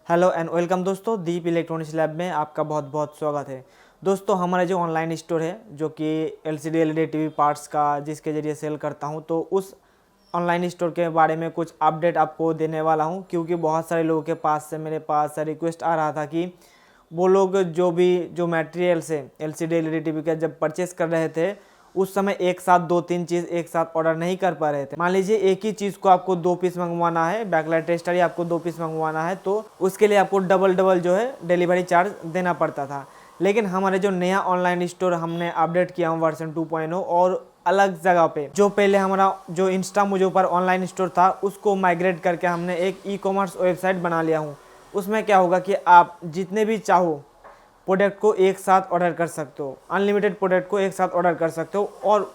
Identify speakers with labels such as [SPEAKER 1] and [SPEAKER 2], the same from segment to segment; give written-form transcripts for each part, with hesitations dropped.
[SPEAKER 1] Hello and welcome दोस्तों, दीप electronics lab में आपका बहुत बहुत स्वागत है। दोस्तों, हमारा जो ऑनलाइन स्टोर है जो कि एलसीडी एलईडी टीवी पार्ट्स का जिसके ज़रिए सेल करता हूं, तो उस ऑनलाइन स्टोर के बारे में कुछ अपडेट आपको देने वाला हूं, क्योंकि बहुत सारे लोगों के पास से मेरे पास रिक्वेस्ट आ रहा था कि वो लोग जो मटेरियल्स है एलसीडी एलईडी टीवी का जब परचेस कर रहे थे उस समय एक साथ दो तीन चीज़ एक साथ ऑर्डर नहीं कर पा रहे थे। मान लीजिए एक ही चीज़ को आपको 2 पीस मंगवाना है, बैकलाइट टेस्टर ही आपको 2 पीस मंगवाना है, तो उसके लिए आपको डबल जो है डिलीवरी चार्ज देना पड़ता था। लेकिन हमारे जो नया ऑनलाइन स्टोर हमने अपडेट किया हूँ वर्जन 2.0 और अलग जगह पे, जो पहले हमारा जो इंस्टा मुझे ऊपर ऑनलाइन स्टोर था उसको माइग्रेट करके हमने एक ई कॉमर्स वेबसाइट बना लिया हूँ। उसमें क्या होगा कि आप जितने भी चाहो प्रोडक्ट को एक साथ ऑर्डर कर सकते हो, अनलिमिटेड प्रोडक्ट को एक साथ ऑर्डर कर सकते हो और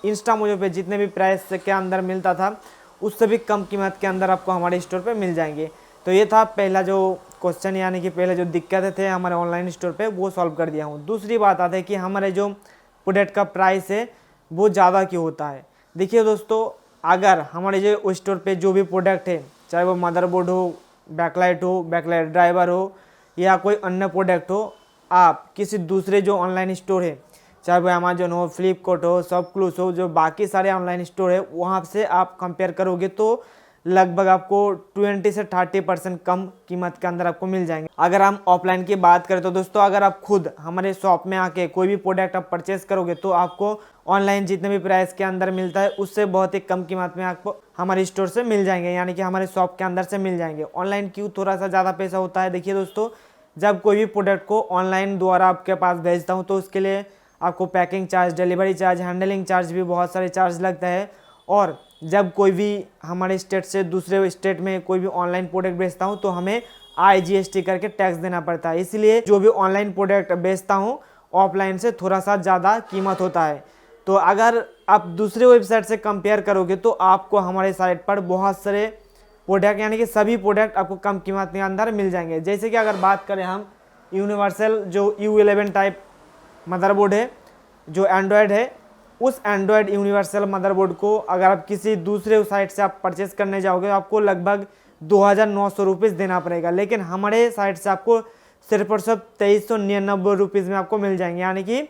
[SPEAKER 1] इंस्टा मुझे पे जितने भी प्राइस के अंदर मिलता था उससे भी कम कीमत के अंदर आपको हमारे स्टोर पे मिल जाएंगे। तो ये था पहला जो क्वेश्चन, यानी कि पहले जो दिक्कतें थे हमारे ऑनलाइन स्टोर पे वो सॉल्व कर दिया हूँ। दूसरी बात आती है कि हमारे जो प्रोडक्ट का प्राइस है वो ज़्यादा क्यों होता है। देखिए दोस्तों, अगर हमारे जो स्टोर पे जो भी प्रोडक्ट है, चाहे वो मदरबोर्ड हो, बैकलाइट ड्राइवर हो या कोई अन्य प्रोडक्ट हो, आप किसी दूसरे जो ऑनलाइन स्टोर है, चाहे वो अमेजन हो, फ्लिपकार्ट हो, शॉपक्लूज हो, जो बाकी सारे ऑनलाइन स्टोर है वहाँ से आप कंपेयर करोगे तो लगभग आपको 20 से 30% कम कीमत के अंदर आपको मिल जाएंगे। अगर हम ऑफलाइन की बात करें तो दोस्तों, अगर आप खुद हमारे शॉप में आके कोई भी प्रोडक्ट आप परचेस करोगे तो आपको ऑनलाइन जितने भी प्राइस के अंदर मिलता है उससे बहुत ही कम कीमत में आपको हमारे स्टोर से मिल जाएंगे, यानी कि हमारे शॉप के अंदर से मिल जाएंगे। ऑनलाइन क्यों थोड़ा सा ज़्यादा पैसा होता है? देखिए दोस्तों, जब कोई भी प्रोडक्ट को ऑनलाइन द्वारा आपके पास भेजता हूँ तो उसके लिए आपको packing charge, delivery charge, handling charge भी बहुत सारे चार्ज लगता है। और जब कोई भी हमारे स्टेट से दूसरे स्टेट में कोई भी ऑनलाइन प्रोडक्ट बेचता हूँ तो हमें IGST करके टैक्स देना पड़ता है। इसलिए जो भी ऑनलाइन प्रोडक्ट बेचता हूँ ऑफलाइन से थोड़ा सा ज़्यादा कीमत होता है। तो अगर आप दूसरे वेबसाइट से कंपेयर करोगे तो आपको हमारे साइट पर बहुत सारे प्रोडक्ट, यानी कि सभी प्रोडक्ट आपको कम कीमत के अंदर मिल जाएंगे। जैसे कि अगर बात करें हम यूनिवर्सल जो U11 टाइप मदरबोर्ड है जो एंड्रॉयड है, उस एंड्रॉयड यूनिवर्सल मदरबोर्ड को अगर आप किसी दूसरे साइट से आप परचेस करने जाओगे तो आपको लगभग 2,900 रुपीज़ देना पड़ेगा। लेकिन हमारे साइट से आपको सिर्फ और सिर्फ 2,399 रुपीज़ में आपको मिल जाएंगे, यानी कि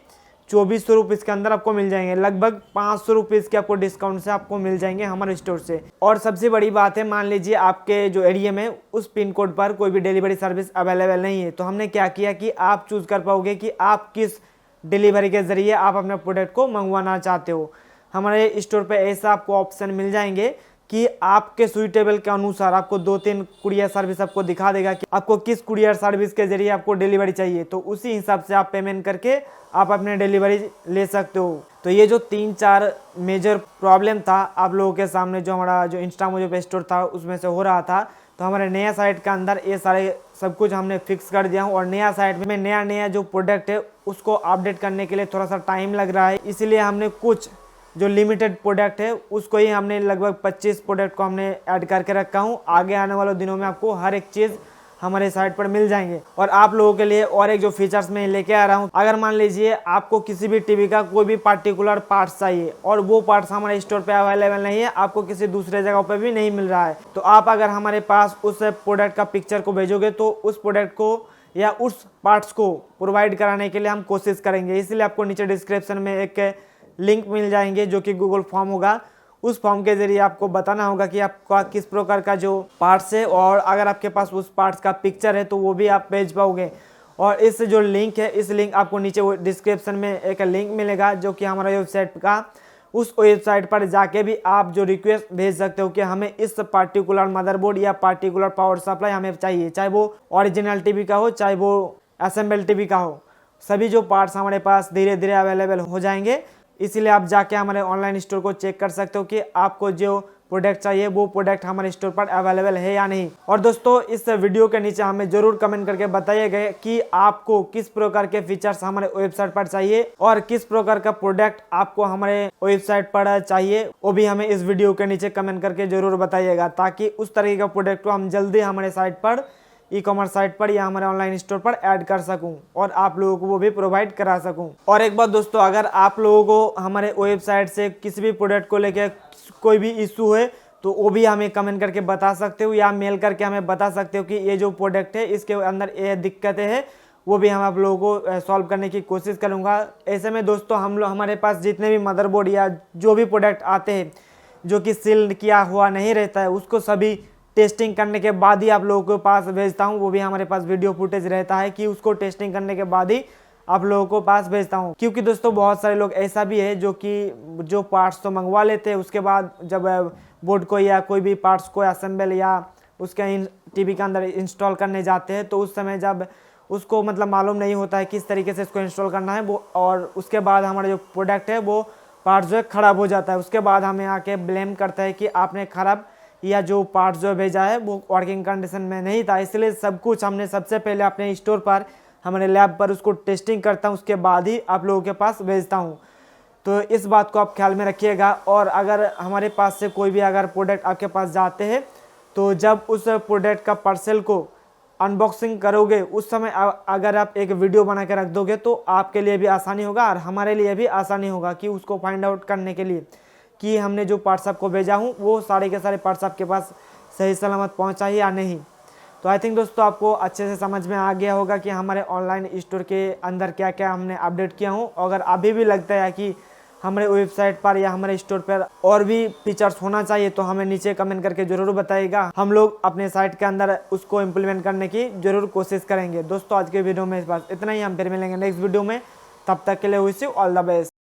[SPEAKER 1] 2,400 रुपीज़ के अंदर आपको मिल जाएंगे। लगभग 500 रुपीज़ के आपको डिस्काउंट से आपको मिल जाएंगे हमारे स्टोर से। और सबसे बड़ी बात है, मान लीजिए आपके जो एरिया में उस पिन कोड पर कोई भी डिलीवरी सर्विस अवेलेबल नहीं है, तो हमने क्या किया कि आप चूज़ कर पाओगे कि आप किस डिलीवरी के ज़रिए आप अपने प्रोडक्ट को मंगवाना चाहते हो। हमारे स्टोर पे ऐसा आपको ऑप्शन मिल जाएंगे कि आपके सुइटेबल के अनुसार आपको 2-3 कुरियर सर्विस आपको दिखा देगा कि आपको किस कुरियर सर्विस के ज़रिए आपको डिलीवरी चाहिए, तो उसी हिसाब से आप पेमेंट करके आप अपने डिलीवरी ले सकते हो। तो ये जो 3-4 मेजर प्रॉब्लम था आप लोगों के सामने, जो हमारा जो इंस्टा मुझे पे स्टोर था उसमें से हो रहा था, तो हमारे नया साइट के अंदर ये सारे सब कुछ हमने फिक्स कर दिया हूँ। और नया साइट में नया जो प्रोडक्ट है उसको अपडेट करने के लिए थोड़ा सा टाइम लग रहा है, इसलिए हमने कुछ जो लिमिटेड प्रोडक्ट है उसको ही हमने लगभग 25 प्रोडक्ट को हमने ऐड करके रखा हूँ। आगे आने वाले दिनों में आपको हर एक चीज़ हमारे साइट पर मिल जाएंगे। और आप लोगों के लिए और एक जो फीचर्स मैं लेके आ रहा हूँ, अगर मान लीजिए आपको किसी भी टीवी का कोई भी पार्टिकुलर पार्ट्स चाहिए और वो पार्ट्स हमारे स्टोर पे अवेलेबल नहीं है, आपको किसी दूसरे जगह पे भी नहीं मिल रहा है, तो आप अगर हमारे पास उस प्रोडक्ट का पिक्चर को भेजोगे तो उस प्रोडक्ट को या उस पार्ट्स को प्रोवाइड कराने के लिए हम कोशिश करेंगे। इसलिए आपको नीचे डिस्क्रिप्शन में एक लिंक मिल जाएंगे जो कि गूगल फॉर्म होगा। उस फॉर्म के जरिए आपको बताना होगा कि आपका किस प्रकार का जो पार्ट्स है, और अगर आपके पास उस पार्ट्स का पिक्चर है तो वो भी आप भेज पाओगे। और इस जो लिंक है, इस लिंक आपको नीचे वो डिस्क्रिप्शन में एक लिंक मिलेगा जो कि हमारा वेबसाइट का, उस वेबसाइट पर जाके भी आप जो रिक्वेस्ट भेज सकते हो कि हमें इस पार्टिकुलर मदरबोर्ड या पार्टिकुलर पावर सप्लाई हमें चाहिए, चाहे वो ओरिजिनल टीवी का हो चाहे वो असेंबल टीवी का हो, सभी जो पार्ट्स हमारे पास धीरे धीरे अवेलेबल हो जाएंगे। इसीलिए आप जाके हमारे ऑनलाइन स्टोर को चेक कर सकते हो कि आपको जो प्रोडक्ट चाहिए वो प्रोडक्ट हमारे स्टोर पर अवेलेबल है या नहीं। और दोस्तों, इस वीडियो के नीचे हमें जरूर कमेंट करके बताइएगा कि आपको किस प्रकार के फीचर्स हमारे वेबसाइट पर चाहिए और किस प्रकार का प्रोडक्ट आपको हमारे वेबसाइट पर चाहिए, वो भी हमें इस वीडियो के नीचे कमेंट करके जरूर बताइएगा, ताकि उस तरीके का प्रोडक्ट को हम जल्दी हमारे साइट पर, ई कॉमर्स साइट पर या हमारे ऑनलाइन स्टोर पर ऐड कर सकूं और आप लोगों को वो भी प्रोवाइड करा सकूं। और एक बात दोस्तों, अगर आप लोगों को हमारे वेबसाइट से किसी भी प्रोडक्ट को लेकर कोई भी इशू है तो वो भी हमें कमेंट करके बता सकते हो या मेल करके हमें बता सकते हो कि ये जो प्रोडक्ट है इसके अंदर ये दिक्कतें हैं, वो भी हम आप लोगों को सॉल्व करने की कोशिश करूँगा। ऐसे में दोस्तों हमारे पास जितने भी मदरबोर्ड या जो भी प्रोडक्ट आते हैं जो कि सील किया हुआ नहीं रहता है, उसको सभी टेस्टिंग करने के बाद ही आप लोगों के पास भेजता हूँ। वो भी हमारे पास वीडियो फुटेज रहता है कि उसको टेस्टिंग करने के बाद ही आप लोगों को पास भेजता हूँ। क्योंकि दोस्तों बहुत सारे लोग ऐसा भी है जो पार्ट्स तो मंगवा लेते हैं, उसके बाद जब बोर्ड को या कोई भी पार्ट्स को असेंबल या उसके टीवी के अंदर इंस्टॉल करने जाते हैं, तो उस समय जब उसको मतलब मालूम नहीं होता है किस तरीके से इसको इंस्टॉल करना है वो, और उसके बाद हमारा जो प्रोडक्ट है वो पार्ट जो है ख़राब हो जाता है। उसके बाद हमें आके ब्लेम करता है कि आपने ख़राब या जो पार्ट जो भेजा है वो वर्किंग कंडीशन में नहीं था। इसलिए सब कुछ हमने सबसे पहले अपने स्टोर पर हमारे लैब पर उसको टेस्टिंग करता हूँ, उसके बाद ही आप लोगों के पास भेजता हूँ। तो इस बात को आप ख्याल में रखिएगा। और अगर हमारे पास से कोई भी अगर प्रोडक्ट आपके पास जाते हैं, तो जब उस प्रोडक्ट का पार्सल को अनबॉक्सिंग करोगे उस समय अगर आप एक वीडियो बना के रख दोगे तो आपके लिए भी आसानी होगा और हमारे लिए भी आसानी होगा कि उसको फाइंड आउट करने के लिए कि हमने जो पार्ट्स आपको भेजा हूँ वो सारे के सारे पार्ट्स आपके पास सही सलामत पहुँचा ही या नहीं। तो आई थिंक दोस्तों आपको अच्छे से समझ में आ गया होगा कि हमारे ऑनलाइन स्टोर के अंदर क्या क्या हमने अपडेट किया हूँ। अगर अभी भी लगता है कि हमारे वेबसाइट पर या हमारे स्टोर पर और भी फीचर्स होना चाहिए तो हमें नीचे कमेंट करके ज़रूर बताइएगा। हम लोग अपने साइट के अंदर उसको इम्प्लीमेंट करने की ज़रूर कोशिश करेंगे। दोस्तों आज के वीडियो में इस बात इतना ही, हम फिर मिलेंगे नेक्स्ट वीडियो में। तब तक के लिए wish you all the best.